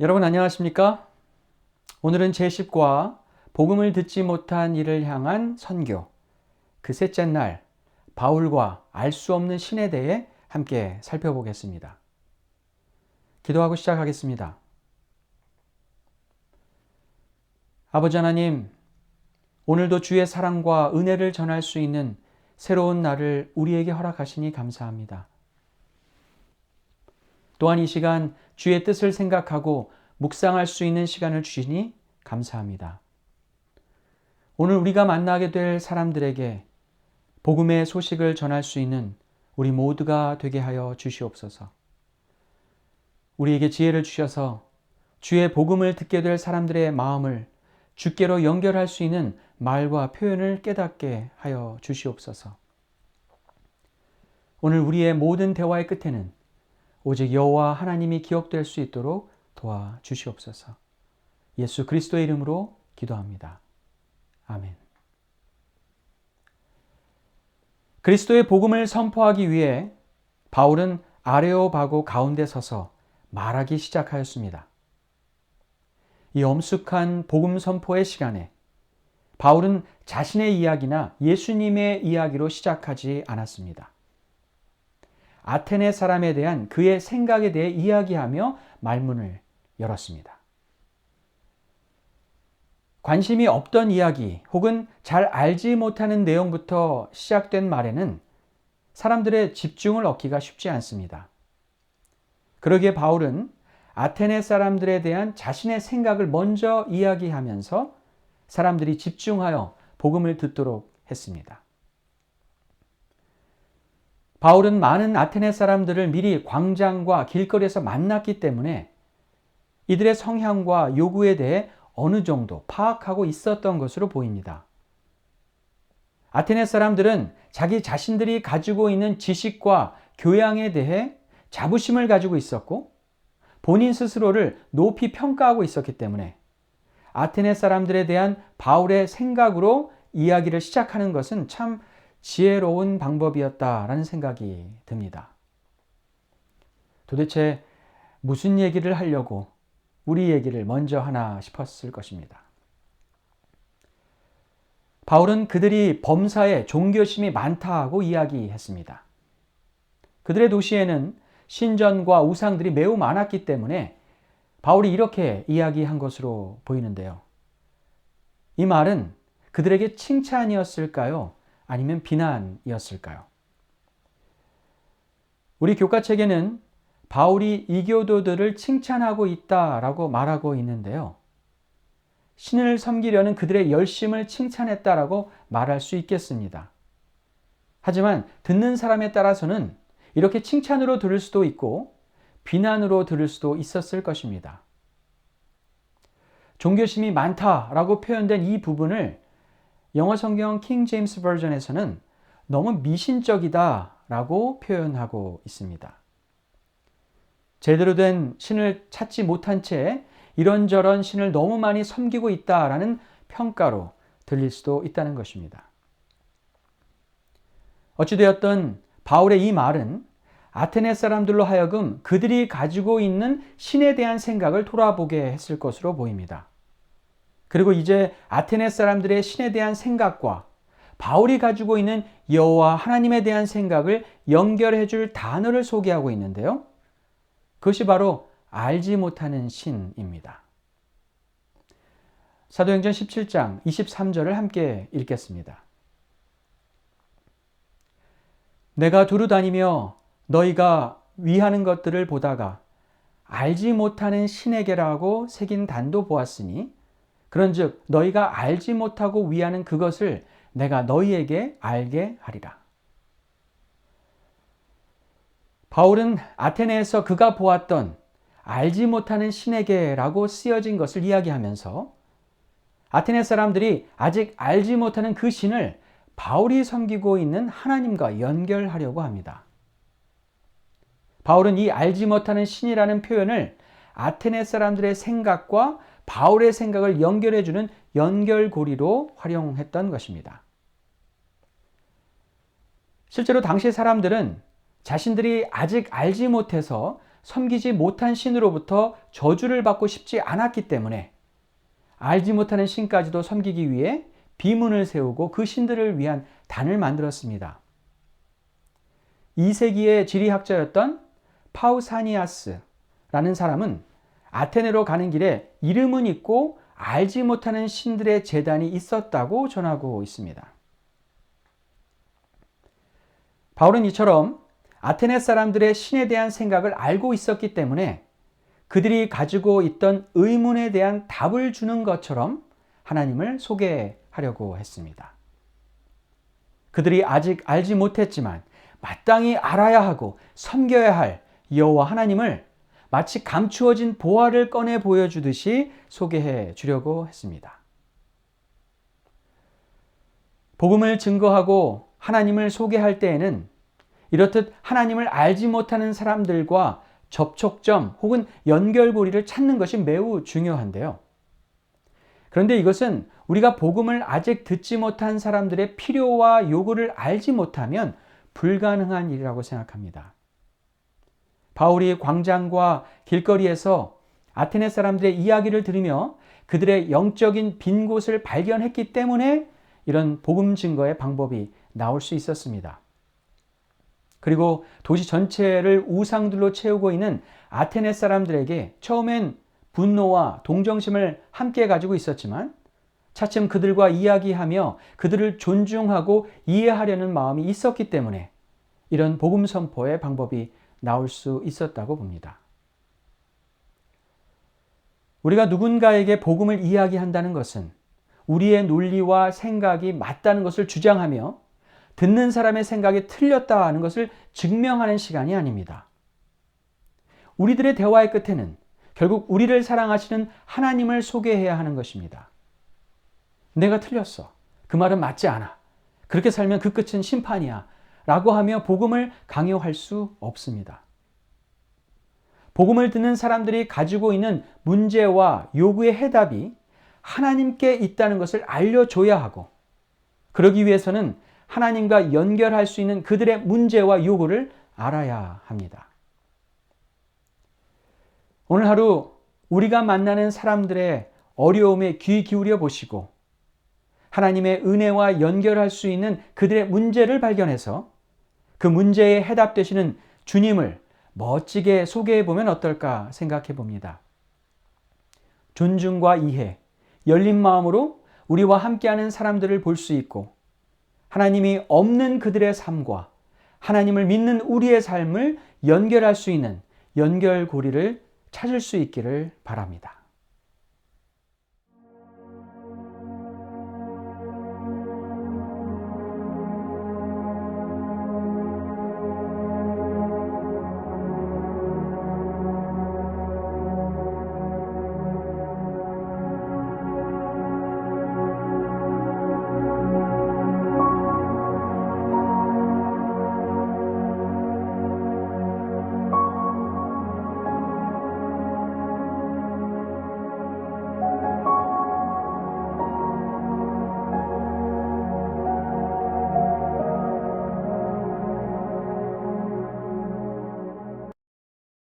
여러분 안녕하십니까? 오늘은 제10과 복음을 듣지 못한 이를 향한 선교, 그 셋째 날 바울과 알 수 없는 신에 대해 함께 살펴보겠습니다. 기도하고 시작하겠습니다. 아버지 하나님, 오늘도 주의 사랑과 은혜를 전할 수 있는 새로운 날을 우리에게 허락하시니 감사합니다. 또한 이 시간 주의 뜻을 생각하고 묵상할 수 있는 시간을 주시니 감사합니다. 오늘 우리가 만나게 될 사람들에게 복음의 소식을 전할 수 있는 우리 모두가 되게 하여 주시옵소서. 우리에게 지혜를 주셔서 주의 복음을 듣게 될 사람들의 마음을 주께로 연결할 수 있는 말과 표현을 깨닫게 하여 주시옵소서. 오늘 우리의 모든 대화의 끝에는 오직 여호와 하나님이 기억될 수 있도록 도와주시옵소서. 예수 그리스도의 이름으로 기도합니다. 아멘. 그리스도의 복음을 선포하기 위해 바울은 아레오바고 가운데 서서 말하기 시작하였습니다. 이 엄숙한 복음 선포의 시간에 바울은 자신의 이야기나 예수님의 이야기로 시작하지 않았습니다. 아테네 사람에 대한 그의 생각에 대해 이야기하며 말문을 열었습니다. 관심이 없던 이야기 혹은 잘 알지 못하는 내용부터 시작된 말에는 사람들의 집중을 얻기가 쉽지 않습니다. 그러기에 바울은 아테네 사람들에 대한 자신의 생각을 먼저 이야기하면서 사람들이 집중하여 복음을 듣도록 했습니다. 바울은 많은 아테네 사람들을 미리 광장과 길거리에서 만났기 때문에 이들의 성향과 요구에 대해 어느 정도 파악하고 있었던 것으로 보입니다. 아테네 사람들은 자기 자신들이 가지고 있는 지식과 교양에 대해 자부심을 가지고 있었고 본인 스스로를 높이 평가하고 있었기 때문에 아테네 사람들에 대한 바울의 생각으로 이야기를 시작하는 것은 참 지혜로운 방법이었다라는 생각이 듭니다. 도대체 무슨 얘기를 하려고 우리 얘기를 먼저 하나 싶었을 것입니다. 바울은 그들이 범사에 종교심이 많다고 이야기했습니다. 그들의 도시에는 신전과 우상들이 매우 많았기 때문에 바울이 이렇게 이야기한 것으로 보이는데요. 이 말은 그들에게 칭찬이었을까요? 아니면 비난이었을까요? 우리 교과책에는 바울이 이교도들을 칭찬하고 있다라고 말하고 있는데요. 신을 섬기려는 그들의 열심을 칭찬했다라고 말할 수 있겠습니다. 하지만 듣는 사람에 따라서는 이렇게 칭찬으로 들을 수도 있고 비난으로 들을 수도 있었을 것입니다. 종교심이 많다라고 표현된 이 부분을 영어 성경 킹 제임스 버전에서는 너무 미신적이다라고 표현하고 있습니다. 제대로 된 신을 찾지 못한 채 이런저런 신을 너무 많이 섬기고 있다라는 평가로 들릴 수도 있다는 것입니다. 어찌되었든 바울의 이 말은 아테네 사람들로 하여금 그들이 가지고 있는 신에 대한 생각을 돌아보게 했을 것으로 보입니다. 그리고 이제 아테네 사람들의 신에 대한 생각과 바울이 가지고 있는 여호와 하나님에 대한 생각을 연결해 줄 단어를 소개하고 있는데요. 그것이 바로 알지 못하는 신입니다. 사도행전 17장 23절을 함께 읽겠습니다. 내가 두루 다니며 너희가 위하는 것들을 보다가 알지 못하는 신에게라고 새긴 단도 보았으니 그런즉 너희가 알지 못하고 위하는 그것을 내가 너희에게 알게 하리라. 바울은 아테네에서 그가 보았던 알지 못하는 신에게라고 쓰여진 것을 이야기하면서 아테네 사람들이 아직 알지 못하는 그 신을 바울이 섬기고 있는 하나님과 연결하려고 합니다. 바울은 이 알지 못하는 신이라는 표현을 아테네 사람들의 생각과 바울의 생각을 연결해주는 연결고리로 활용했던 것입니다. 실제로 당시 사람들은 자신들이 아직 알지 못해서 섬기지 못한 신으로부터 저주를 받고 싶지 않았기 때문에 알지 못하는 신까지도 섬기기 위해 비문을 세우고 그 신들을 위한 단을 만들었습니다. 2세기의 지리학자였던 파우사니아스라는 사람은 아테네로 가는 길에 이름은 있고 알지 못하는 신들의 제단이 있었다고 전하고 있습니다. 바울은 이처럼 아테네 사람들의 신에 대한 생각을 알고 있었기 때문에 그들이 가지고 있던 의문에 대한 답을 주는 것처럼 하나님을 소개하려고 했습니다. 그들이 아직 알지 못했지만 마땅히 알아야 하고 섬겨야 할 여호와 하나님을 마치 감추어진 보화를 꺼내 보여주듯이 소개해 주려고 했습니다. 복음을 증거하고 하나님을 소개할 때에는 이렇듯 하나님을 알지 못하는 사람들과 접촉점 혹은 연결고리를 찾는 것이 매우 중요한데요. 그런데 이것은 우리가 복음을 아직 듣지 못한 사람들의 필요와 요구를 알지 못하면 불가능한 일이라고 생각합니다. 바울이 광장과 길거리에서 아테네 사람들의 이야기를 들으며 그들의 영적인 빈 곳을 발견했기 때문에 이런 복음 증거의 방법이 나올 수 있었습니다. 그리고 도시 전체를 우상들로 채우고 있는 아테네 사람들에게 처음엔 분노와 동정심을 함께 가지고 있었지만 차츰 그들과 이야기하며 그들을 존중하고 이해하려는 마음이 있었기 때문에 이런 복음 선포의 방법이 나올 수 있었다고 봅니다. 우리가 누군가에게 복음을 이야기한다는 것은 우리의 논리와 생각이 맞다는 것을 주장하며 듣는 사람의 생각이 틀렸다는 것을 증명하는 시간이 아닙니다. 우리들의 대화의 끝에는 결국 우리를 사랑하시는 하나님을 소개해야 하는 것입니다. 내가 틀렸어. 그 말은 맞지 않아. 그렇게 살면 그 끝은 심판이야. 라고 하며 복음을 강요할 수 없습니다. 복음을 듣는 사람들이 가지고 있는 문제와 요구의 해답이 하나님께 있다는 것을 알려줘야 하고, 그러기 위해서는 하나님과 연결할 수 있는 그들의 문제와 요구를 알아야 합니다. 오늘 하루 우리가 만나는 사람들의 어려움에 귀 기울여 보시고 하나님의 은혜와 연결할 수 있는 그들의 문제를 발견해서 그 문제에 해답 되시는 주님을 멋지게 소개해 보면 어떨까 생각해 봅니다. 존중과 이해, 열린 마음으로 우리와 함께하는 사람들을 볼 수 있고 하나님이 없는 그들의 삶과 하나님을 믿는 우리의 삶을 연결할 수 있는 연결고리를 찾을 수 있기를 바랍니다.